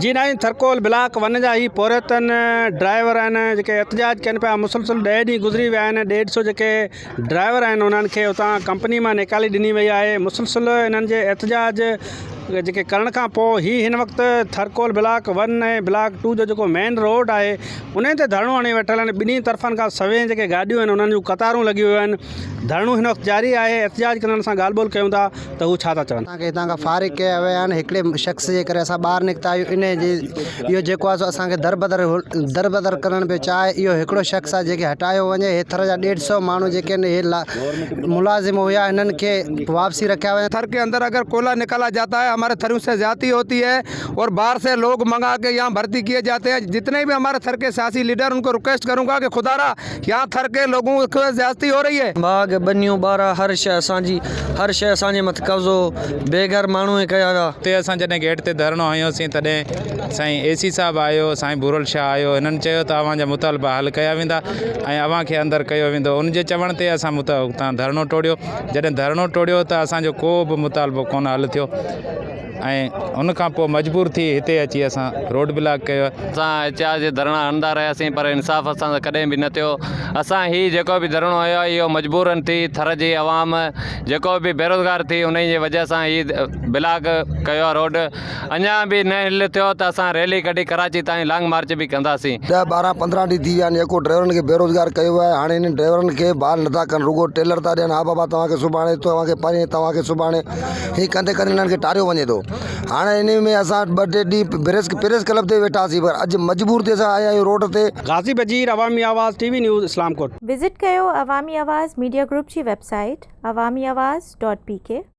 जी ना Thar coal block one जा ही पोरतन ड्राइवर आहिनि जेके एहतजाज कनि पिया। मुसलसल 10 ॾींहं गुज़री विया आहिनि। 150 जेके ड्राइवर आहिनि उन्हनि खे उतां कंपनी मां निकाली ॾिनी वई आहे। मुसलसल इन्हनि जे एहतजाज जेके करण खां पोइ हिन वक़्तु थरकोल ब्लाक 1 ऐं ब्लाक 2 जो जेको मेन रोड आहे उन ते धरणो हणी वेठल आहिनि। ॿिन्ही तरफ़नि खां सवें जेके गाॾियूं आहिनि उन्हनि जूं कतारूं लॻी वियूं आहिनि। धरणो हिन वक़्तु जारी आहे। एहतजाज करण सां ॻाल्हि ॿोल कयूं था त हू छा था चवनि। असांखे हितां खां फारिग कया विया आहिनि। हिकिड़े शख़्स जे करे असां ॿाहिरि निकिता आहियूं। इन जे इहो जेको आहे असांखे दरबदर करण पियो चाहे। इहो हिकिड़ो शख़्स आहे जेके हटायो वञे। हे थर जा 150 माण्हू जेके आहिनि हे मुलाज़िम हुया, हिननि खे वापसी रखिया विया। थर के अंदर अगर कोयला निकाला जाता है हमारे थरों से ज्यादती होती है और बाहर से लोग मंगा के यहाँ भर्ती किए जाते हैं। जितने भी हमारे थर के सियासी लीडर उनको रिक्वेस्ट करूँगा कि खुदारा यहाँ थर के लोगों को ज्यादती हो रही है। बाग बनियूं बारा हर शइ असांजी हर शइ असांजे मथे कब्ज़ो बेघर माण्हू कया विया। हुते असां जॾहिं गेट ते धरणो हयोसीं तॾहिं साईं AC साहिबु आयो, साईं भूरल शाह आयो। हिननि चयो त अव्हां जा मुतालबा हल कया वेंदा ऐं अव्हां खे अंदरि कयो वेंदो। उनजे चवण ते असां उतां धरणो टोड़ियो। जॾहिं धरणो टोड़ियो त असांजो को बि मुतालबो कोन हल थियो ऐं उन खां पोइ मजबूर थी हिते अची असां रोड ब्लॉक कयो। असां एहतजाज धरणा हणंदा रहियासीं पर इंसाफ़ असां सां कॾहिं बि न थियो। असां ही जेको बि धरणो हुयो इहो मजबूरन थी थर जी आवाम जेको बि बेरोज़गार थी उन जी वजह सां ही ब्लॉक कयो आहे रोड। अञा बि न हिल थियो त असां रैली कढी कराची ताईं लॉन्ग मार्च बि कंदासीं। 10, 12, 15 ॾींहं थी विया आहिनि जेको ड्राइवरनि खे बेरोज़गार कयो आहे। हाणे हिन ड्राइवरनि खे बहाल नथा कनि, रुगो टेलर था ॾियनि। हा बाबा तव्हांखे सुभाणे, तव्हांखे परे, तव्हांखे सुभाणे, हीअं कंदे कंदे हिननि खे टारियो वञे थो। हाणे इन में असां 2-3 ॾींहं प्रेस क्लब ते वेठासीं पर अॼु मजबूर थी असां आया आहियूं रोड ते। गाज़ी बजीर, अवामी आवाज़, TV न्यूज़, इस्लामकोट। विज़िट कयो अवामी आवाज़ मीडिया ग्रुप जी वेबसाइट awamiawaz.pk।